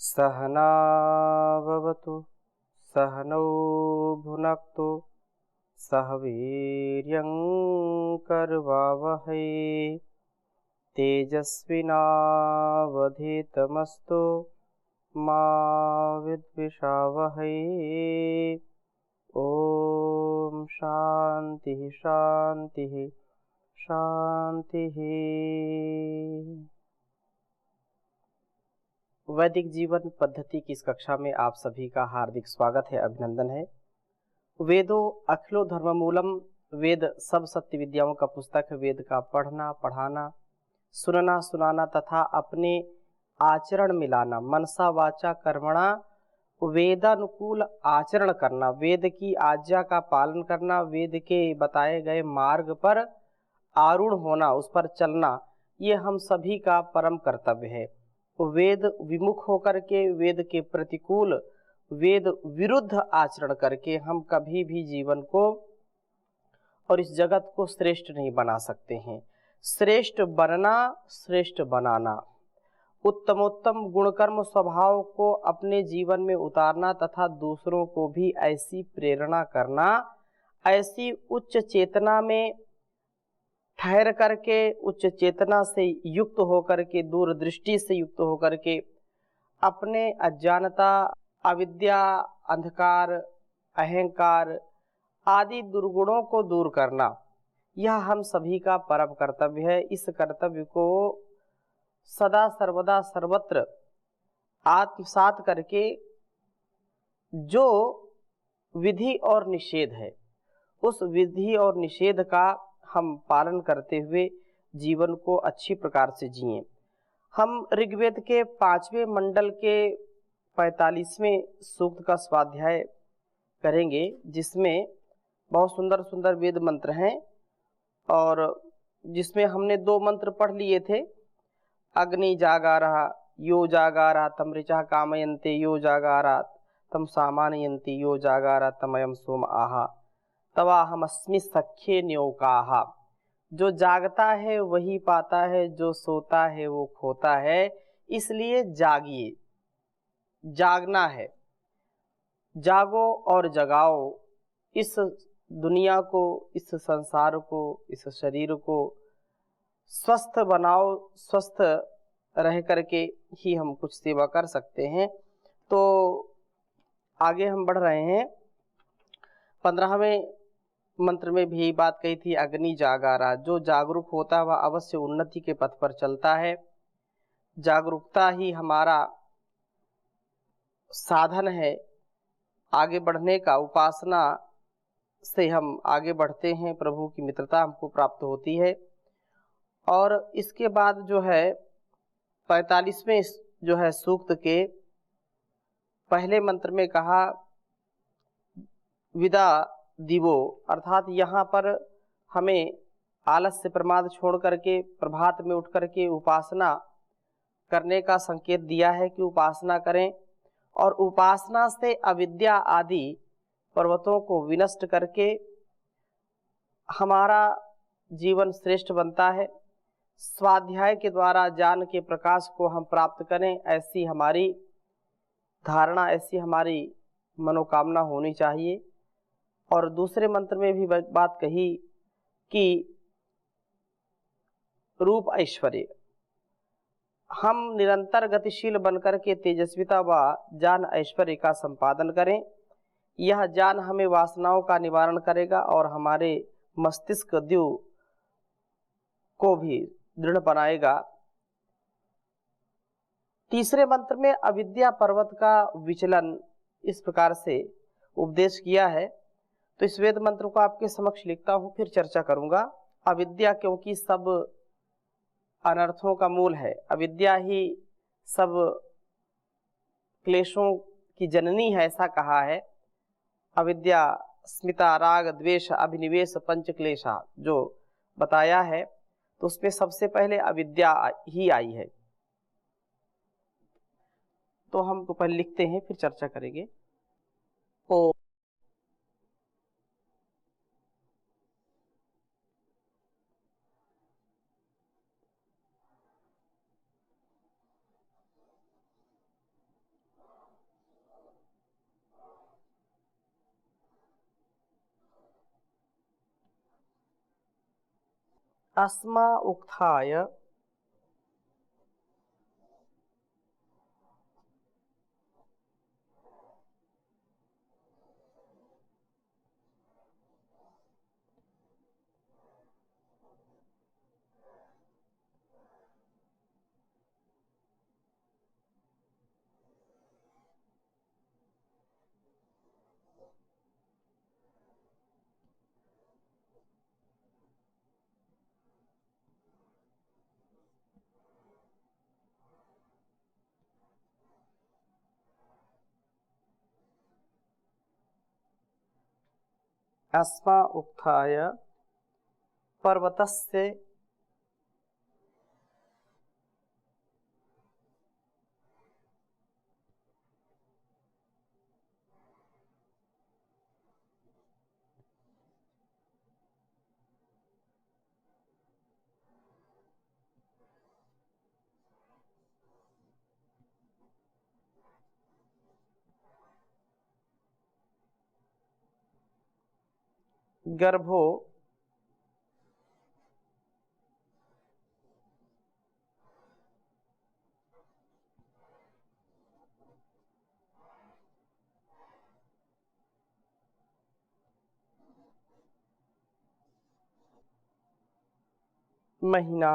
सहना भवतु सहनौ भुनक्तु सह वीर्यं करवावहै तेजस्विनावधीतमस्तु मा विद्विषावहै। ओम शांति शांति शांति। वैदिक जीवन पद्धति की इस कक्षा में आप सभी का हार्दिक स्वागत है, अभिनंदन है। वेदों अखिलो धर्ममूलम, वेद सब सत्य विद्याओं का पुस्तक है। वेद का पढ़ना, पढ़ाना, सुनना, सुनाना तथा अपने आचरण में लाना, मनसा वाचा कर्मणा वेदानुकूल आचरण करना, वेद की आज्ञा का पालन करना, वेद के बताए गए मार्ग पर आरूढ़ होना, उस पर चलना, ये हम सभी का परम कर्तव्य है। वेद विमुख होकर के, वेद के प्रतिकूल, वेद विरुद्ध आचरण करके हम कभी भी जीवन को और इस जगत को श्रेष्ठ नहीं बना सकते हैं। श्रेष्ठ बनना, श्रेष्ठ बनाना, उत्तमोत्तम गुणकर्म स्वभाव को अपने जीवन में उतारना तथा दूसरों को भी ऐसी प्रेरणा करना, ऐसी उच्च चेतना में ठहर करके, उच्च चेतना से युक्त होकर के, दूरदृष्टि से युक्त होकर के अपने अज्ञानता, अविद्या, अंधकार, अहंकार आदि दुर्गुणों को दूर करना, यह हम सभी का परम कर्तव्य है। इस कर्तव्य को सदा सर्वदा सर्वत्र आत्मसात करके जो विधि और निषेध है, उस विधि और निषेध का हम पालन करते हुए जीवन को अच्छी प्रकार से जिएं। हम ऋग्वेद के 5वें मंडल के 45वें सूक्त का स्वाध्याय करेंगे, जिसमें बहुत सुंदर सुंदर वेद मंत्र हैं और जिसमें हमने 2 मंत्र पढ़ लिए थे। अग्नि जागारः यो जागारः तम ऋचः कामयन्ते, यो जागारः तम सामानयन्ति, यो जागारः तमयं सोम आहा, तवाहमस्मि सख्ये न्योकाः। जो जागता है वही पाता है, जो सोता है वो खोता है, इसलिए जागिए, जागना है। जागो और जगाओ, इस दुनिया को, इस संसार को, इस शरीर को स्वस्थ बनाओ। स्वस्थ रह करके ही हम कुछ सेवा कर सकते हैं। तो आगे हम बढ़ रहे हैं। 15वें मंत्र में भी बात कही थी, अग्नि जागारा। जो जागरूक होता है वह अवश्य उन्नति के पथ पर चलता है। जागरूकता ही हमारा साधन है आगे बढ़ने का। उपासना से हम आगे बढ़ते हैं, प्रभु की मित्रता हमको प्राप्त होती है। और इसके बाद जो है 45वें जो है सूक्त के पहले मंत्र में कहा विदा दिवो, अर्थात यहाँ पर हमें आलस्य प्रमाद छोड़ करके प्रभात में उठ करके उपासना करने का संकेत दिया है कि उपासना करें, और उपासना से अविद्या आदि पर्वतों को विनष्ट करके हमारा जीवन श्रेष्ठ बनता है। स्वाध्याय के द्वारा ज्ञान के प्रकाश को हम प्राप्त करें, ऐसी हमारी धारणा, ऐसी हमारी मनोकामना होनी चाहिए। और दूसरे मंत्र में भी बात कही कि रूप ऐश्वर्य, हम निरंतर गतिशील बनकर के तेजस्विता व ज्ञान ऐश्वर्य का संपादन करें। यह ज्ञान हमें वासनाओं का निवारण करेगा और हमारे मस्तिष्क द्यू को भी दृढ़ बनाएगा। तीसरे मंत्र में अविद्या पर्वत का विचलन इस प्रकार से उपदेश किया है। तो इस वेद मंत्र को आपके समक्ष लिखता हूं, फिर चर्चा करूंगा। अविद्या क्योंकि सब अनर्थों का मूल है, अविद्या ही सब क्लेशों की जननी है, ऐसा कहा है। अविद्या स्मिता राग द्वेष अभिनिवेश पंच क्लेशा जो बताया है, तो उसमें सबसे पहले अविद्या ही आई है। तो हम तो पहले लिखते हैं, फिर चर्चा करेंगे। ओ अस्मा उक्थाय अस्मा उक्थाय पर्वतस्य गर्भो महीना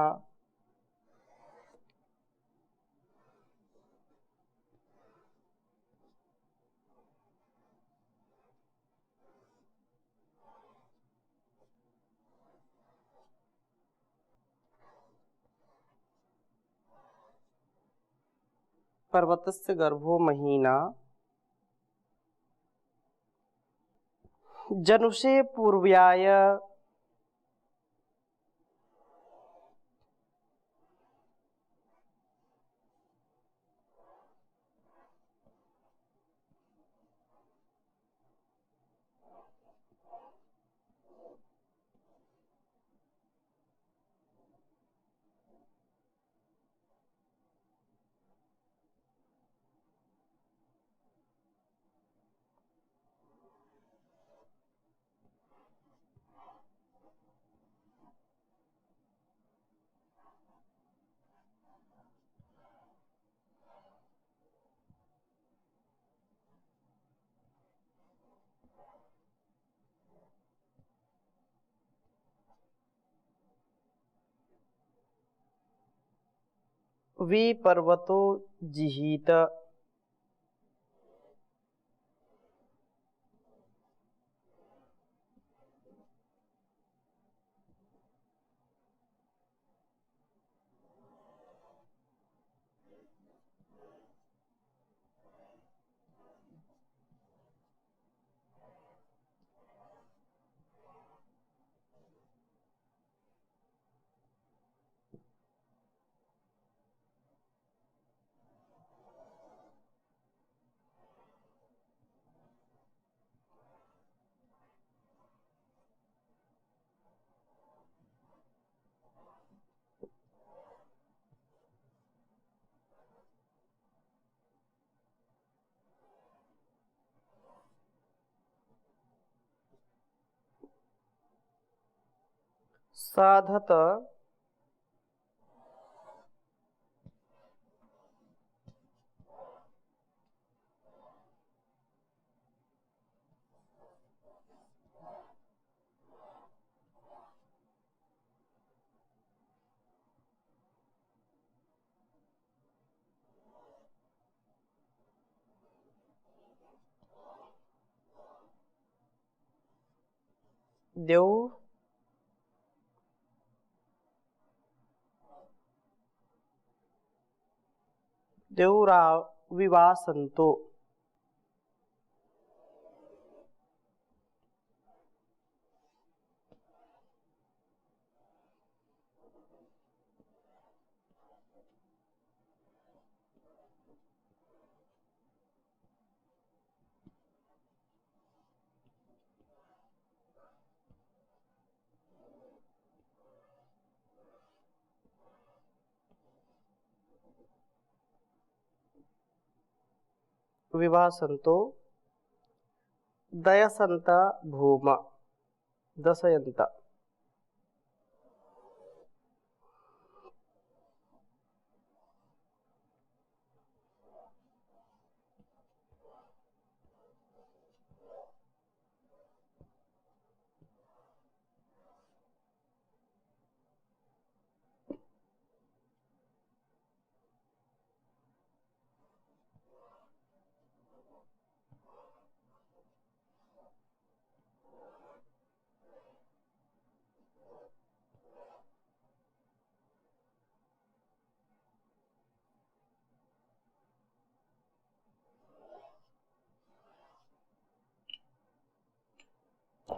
पर्वतस्य गर्भो महीना जनुषे पूर्व्याय विपर्वतो जिहीत साधत देव देवरा विवासंतो विवासंतो दयसंत भूम दशयंत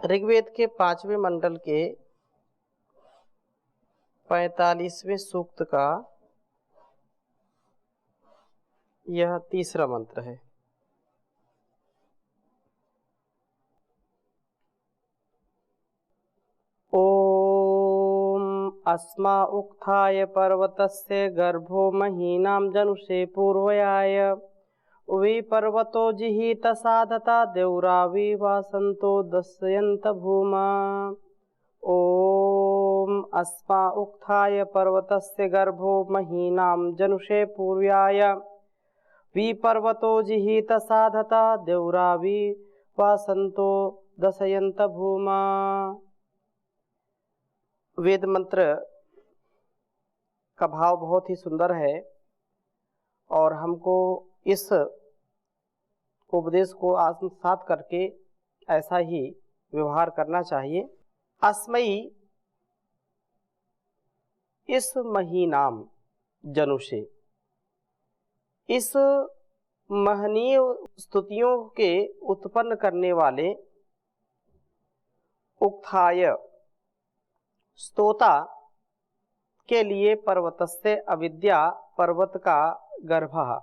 ऋग्वेद के 5वें मंडल के 45वें सूक्त का यह तीसरा मंत्र है। ओम अस्मा उक्थाय पर्वतस्य गर्भो महीनां जनुषे पूर्वयाय विपर्वतो जिहीत साधता देवरावि वासंतो दस्यन्त भूमा। ओम अस्मा उक्थाय पर्वतस्य गर्भो महीनां जनुषे पूर्वयाय विपर्वतो जिहीत साधता देवरावि वासंतो दशयन्त भूमा। वेद मंत्र का भाव बहुत ही सुंदर है और हमको इस उपदेश को आत्मसात करके ऐसा ही व्यवहार करना चाहिए। अस्मयी इस महीनाम जनुषे, इस महनीय स्तुतियों के उत्पन्न करने वाले उक्थाय स्तोता के लिए पर्वतस्य अविद्या पर्वत का गर्भः,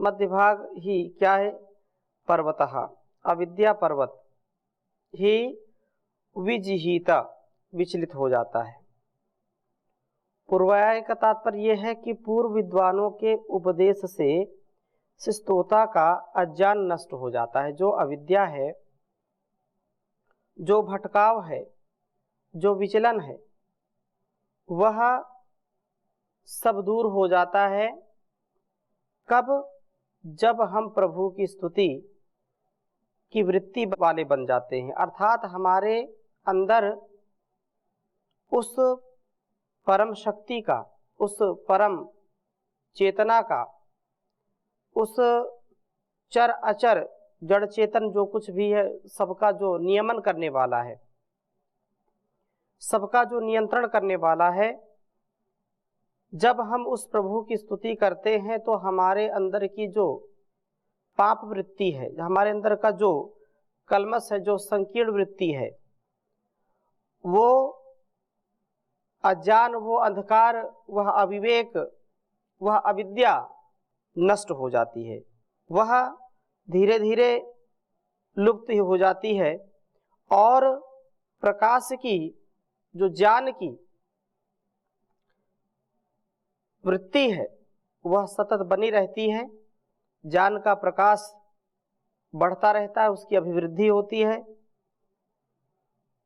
मध्य भाग ही क्या है पर्वतः, अविद्या पर्वत ही विजिहीता विचलित हो जाता है। पूर्वाय का तात्पर्य यह है कि पूर्व विद्वानों के उपदेश से स्तोता का अज्ञान नष्ट हो जाता है। जो अविद्या है, जो भटकाव है, जो विचलन है, वह सब दूर हो जाता है। कब? जब हम प्रभु की स्तुति की वृत्ति वाले बन जाते हैं, अर्थात हमारे अंदर उस परम शक्ति का, उस परम चेतना का, उस चर अचर जड़ चेतन जो कुछ भी है, सबका जो नियमन करने वाला है, सबका जो नियंत्रण करने वाला है, जब हम उस प्रभु की स्तुति करते हैं तो हमारे अंदर की जो पाप वृत्ति है, हमारे अंदर का जो कलमश है, जो संकीर्ण वृत्ति है, वो अज्ञान, वो अंधकार, वह अविवेक, वह अविद्या नष्ट हो जाती है। वह धीरे धीरे लुप्त हो जाती है और प्रकाश की, जो ज्ञान की वृत्ति है, वह सतत बनी रहती है। ज्ञान का प्रकाश बढ़ता रहता है, उसकी अभिवृद्धि होती है,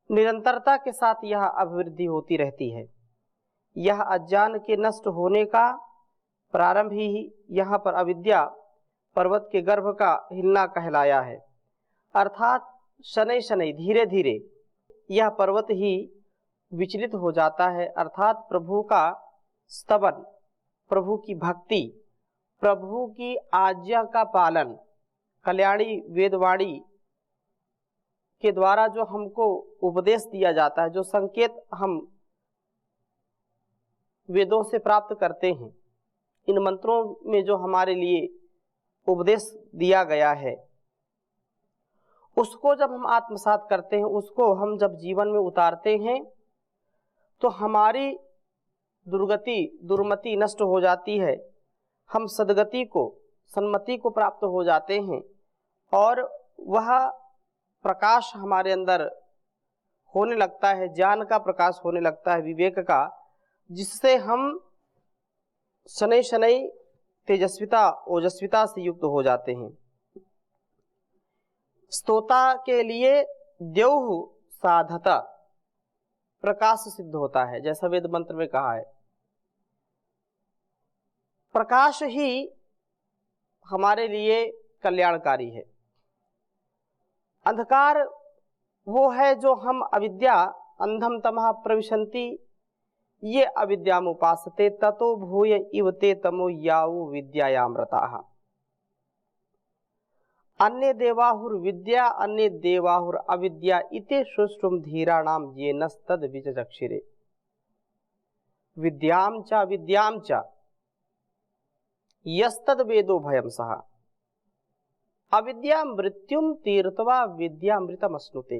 निरंतरता के साथ यह अभिवृद्धि होती रहती है। यह अज्ञान के नष्ट होने का प्रारंभ ही यहाँ पर अविद्या पर्वत के गर्भ का हिलना कहलाया है। अर्थात शनै शनै, धीरे धीरे यह पर्वत ही विचलित हो जाता है। अर्थात प्रभु का स्तवन, प्रभु की भक्ति, प्रभु की आज्ञा का पालन, कल्याणी वेदवाणी के द्वारा जो हमको उपदेश दिया जाता है, जो संकेत हम वेदों से प्राप्त करते हैं, इन मंत्रों में जो हमारे लिए उपदेश दिया गया है, उसको जब हम आत्मसात करते हैं, उसको हम जब जीवन में उतारते हैं, तो हमारी दुर्गति, दुर्मति नष्ट हो जाती है। हम सद्गति को, सन्मति को प्राप्त हो जाते हैं और वह प्रकाश हमारे अंदर होने लगता है, ज्ञान का प्रकाश होने लगता है, विवेक का, जिससे हम शनै शनै तेजस्विता, ओजस्विता से युक्त हो जाते हैं। स्तोता के लिए द्यौः साधता, प्रकाश सिद्ध होता है, जैसा वेद मंत्र में कहा है। प्रकाश ही हमारे लिए कल्याणकारी है। अंधकार वो है जो हम अविद्या, अंधम तमः प्रविशन्ति, ये अविद्याम उपासते ततो भूय इव ते तमो यावु विद्यायामृताः। अन्य देवाहुर विद्या अन्य देवाहुर अविद्या इति सुष्टुम धीराणाम येनस्तद विचक्षिरे। विद्याम च यस्तद वेदो भयम सहा। अविद्या मृत्युम तीर्थवा विद्यामृतम अश्नुते।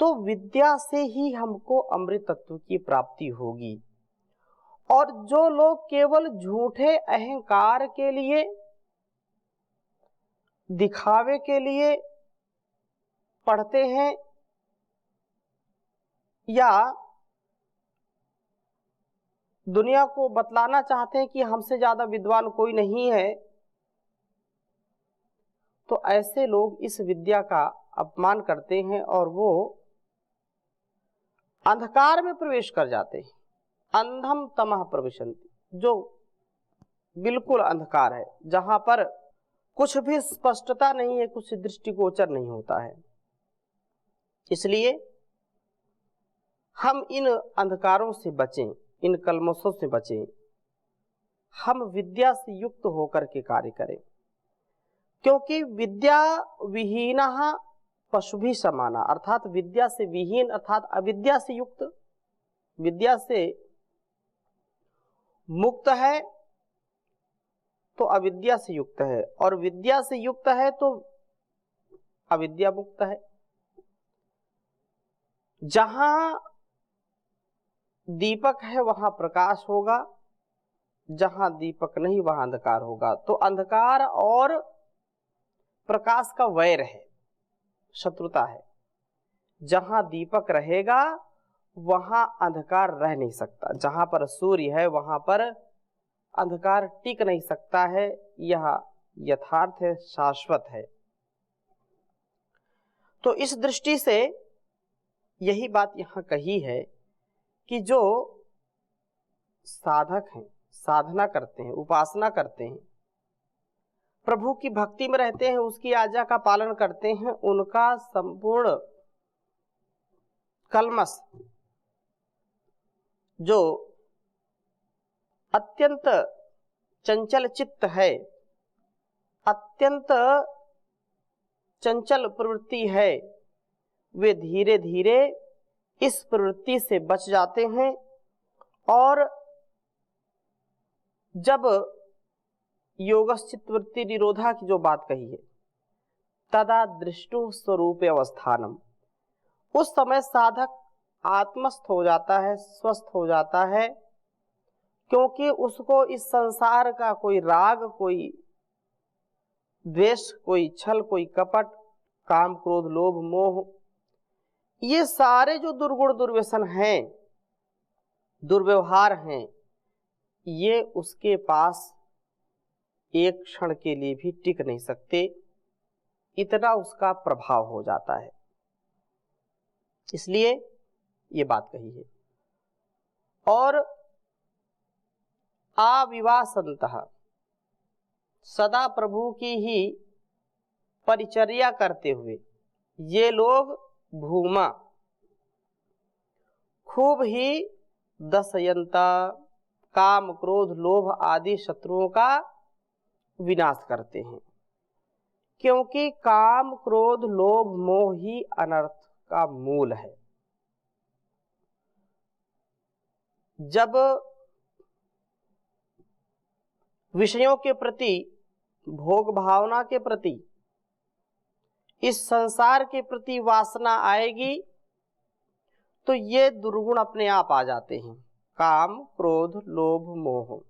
तो विद्या से ही हमको अमृत तत्व की प्राप्ति होगी। और जो लोग केवल झूठे अहंकार के लिए, दिखावे के लिए पढ़ते हैं या दुनिया को बतलाना चाहते हैं कि हमसे ज्यादा विद्वान कोई नहीं है, तो ऐसे लोग इस विद्या का अपमान करते हैं और वो अंधकार में प्रवेश कर जाते हैं। अंधम तमः प्रविशन्ति, जो बिल्कुल अंधकार है, जहां पर कुछ भी स्पष्टता नहीं है, कुछ दृष्टिगोचर नहीं होता है। इसलिए हम इन अंधकारों से बचें, इन कलमशों से बचें, हम विद्या से युक्त होकर के कार्य करें। क्योंकि विद्या विहीनः पशुभिः समाना, अर्थात विद्या से विहीन अर्थात अविद्या से युक्त, विद्या से मुक्त है तो अविद्या से युक्त है, और विद्या से युक्त है तो अविद्या मुक्त है। जहां दीपक है वहां प्रकाश होगा, जहां दीपक नहीं वहां अंधकार होगा। तो अंधकार और प्रकाश का वैर है, शत्रुता है। जहां दीपक रहेगा वहां अंधकार रह नहीं सकता, जहां पर सूर्य है वहां पर अंधकार टिक नहीं सकता है। यह यथार्थ है, शाश्वत है। तो इस दृष्टि से यही बात यहां कही है कि जो साधक हैं, साधना करते हैं, उपासना करते हैं, प्रभु की भक्ति में रहते हैं, उसकी आज्ञा का पालन करते हैं, उनका संपूर्ण कलमश जो अत्यंत चंचल चित्त है, अत्यंत चंचल प्रवृत्ति है, वे धीरे धीरे इस प्रवृत्ति से बच जाते हैं। और जब योगश्चित्तवृत्ति निरोधा की जो बात कही है, तदा दृष्टु स्वरूप अवस्थानम, उस समय साधक आत्मस्थ हो जाता है, स्वस्थ हो जाता है, क्योंकि उसको इस संसार का कोई राग, कोई द्वेष, कोई छल, कोई कपट, काम क्रोध लोभ मोह, ये सारे जो दुर्गुण दुर्व्यसन हैं, दुर्व्यवहार हैं, ये उसके पास एक क्षण के लिए भी टिक नहीं सकते, इतना उसका प्रभाव हो जाता है। इसलिए ये बात कही है। और आविवासन्तः, सदा प्रभु की ही परिचर्या करते हुए ये लोग भूमा खूब ही दशयंता, काम क्रोध लोभ आदि शत्रुओं का विनाश करते हैं। क्योंकि काम क्रोध लोभ मोह ही अनर्थ का मूल है। जब विषयों के प्रति, भोग भावना के प्रति, इस संसार के प्रति वासना आएगी तो ये दुर्गुण अपने आप आ जाते हैं, काम क्रोध लोभ मोह।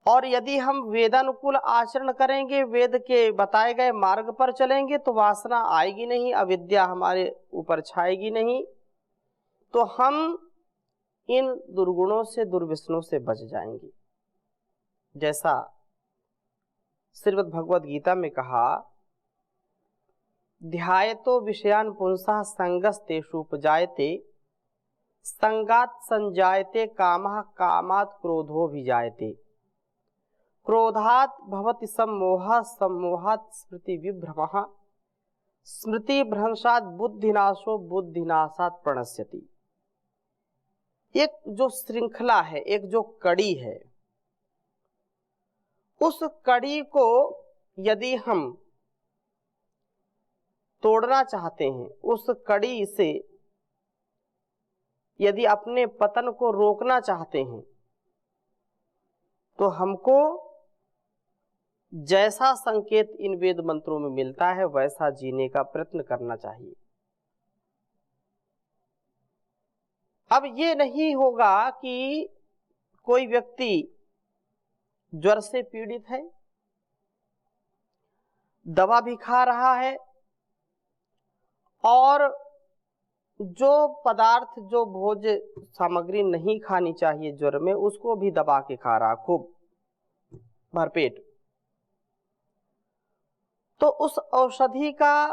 और यदि हम वेदानुकूल आचरण करेंगे, वेद के बताए गए मार्ग पर चलेंगे, तो वासना आएगी नहीं, अविद्या हमारे ऊपर छाएगी नहीं, तो हम इन दुर्गुणों से, दुर्व्यसनों से बच जाएंगे। जैसा श्रीमद् भगवद गीता में कहा, ध्यायतो विषयान पुंसः संगस्तेषु उपजायते, संगात् संजायते कामः, कामात् क्रोधो भिजायते, क्रोधात् भवति सम्मोहः, सम्मोहात् स्मृति विभ्रमः, स्मृति भ्रंशात् बुद्धिनाशो, बुद्धिनाशात् प्रणश्यति। एक जो श्रृंखला है, एक जो कड़ी है, उस कड़ी को यदि हम तोड़ना चाहते हैं, उस कड़ी से यदि अपने पतन को रोकना चाहते हैं, तो हमको जैसा संकेत इन वेद मंत्रों में मिलता है वैसा जीने का प्रयत्न करना चाहिए। अब ये नहीं होगा कि कोई व्यक्ति ज्वर से पीड़ित है, दवा भी खा रहा है और जो पदार्थ जो भोज सामग्री नहीं खानी चाहिए ज्वर में उसको भी दबा के खा रहा खूब भरपेट, तो उस औषधि का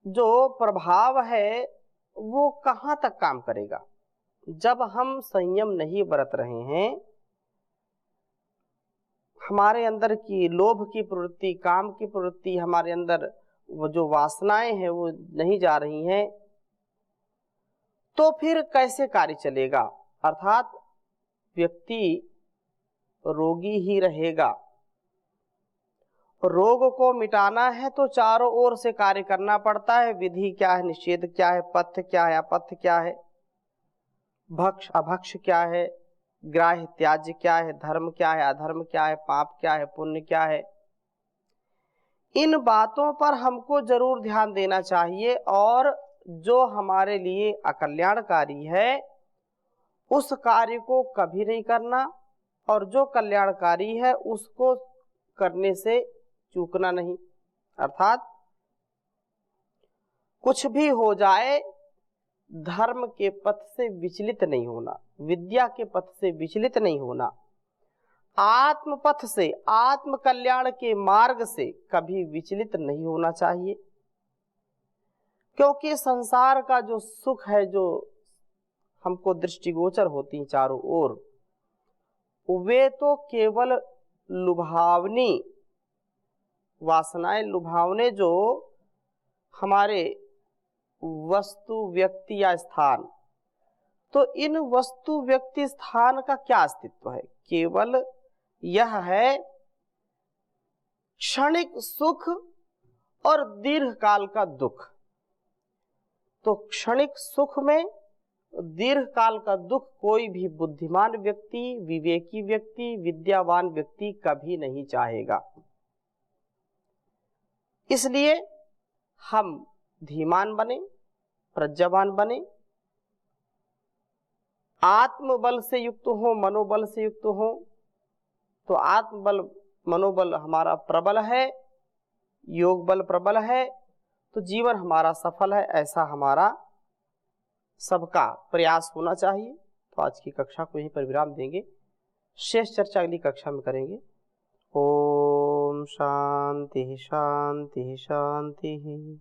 जो प्रभाव है वो कहाँ तक काम करेगा। जब हम संयम नहीं बरत रहे हैं, हमारे अंदर की लोभ की प्रवृत्ति, काम की प्रवृत्ति, हमारे अंदर वो जो वासनाएं हैं वो नहीं जा रही हैं, तो फिर कैसे कार्य चलेगा। अर्थात व्यक्ति रोगी ही रहेगा। रोग को मिटाना है तो चारों ओर से कार्य करना पड़ता है। विधि क्या है, निषेध क्या है, पथ्य क्या है, अपथ्य क्या है, भक्ष अभक्ष क्या है, ग्राह्य त्याज्य क्या है, धर्म क्या है, अधर्म क्या है, पाप क्या है, पुण्य क्या है। इन बातों पर हमको जरूर ध्यान देना चाहिए और जो हमारे लिए अकल्याणकारी है उस कार्य को कभी नहीं करना और जो कल्याणकारी है उसको करने से चूकना नहीं। अर्थात कुछ भी हो जाए धर्म के पथ से विचलित नहीं होना, विद्या के पथ से विचलित नहीं होना, आत्म पथ से, आत्म कल्याण के मार्ग से कभी विचलित नहीं होना चाहिए। क्योंकि संसार का जो सुख है, जो हमको दृष्टिगोचर होती हैं चारों ओर, वे तो केवल लुभावनी वासनाएं, लुभावने जो हमारे वस्तु व्यक्ति या स्थान, तो इन वस्तु व्यक्ति स्थान का क्या अस्तित्व है, केवल यह है क्षणिक सुख और दीर्घ काल का दुख। तो क्षणिक सुख में दीर्घ काल का दुख कोई भी बुद्धिमान व्यक्ति, विवेकी व्यक्ति, विद्यावान व्यक्ति कभी नहीं चाहेगा। इसलिए हम धीमान बने, प्रज्ञावान बने, आत्मबल से युक्त हो, मनोबल से युक्त हो। तो आत्मबल मनोबल हमारा प्रबल है, योग बल प्रबल है, तो जीवन हमारा सफल है, ऐसा हमारा सबका प्रयास होना चाहिए। तो आज की कक्षा को यहीं पर विराम देंगे, शेष चर्चा अगली कक्षा में करेंगे। ओम शांति शांति शांति।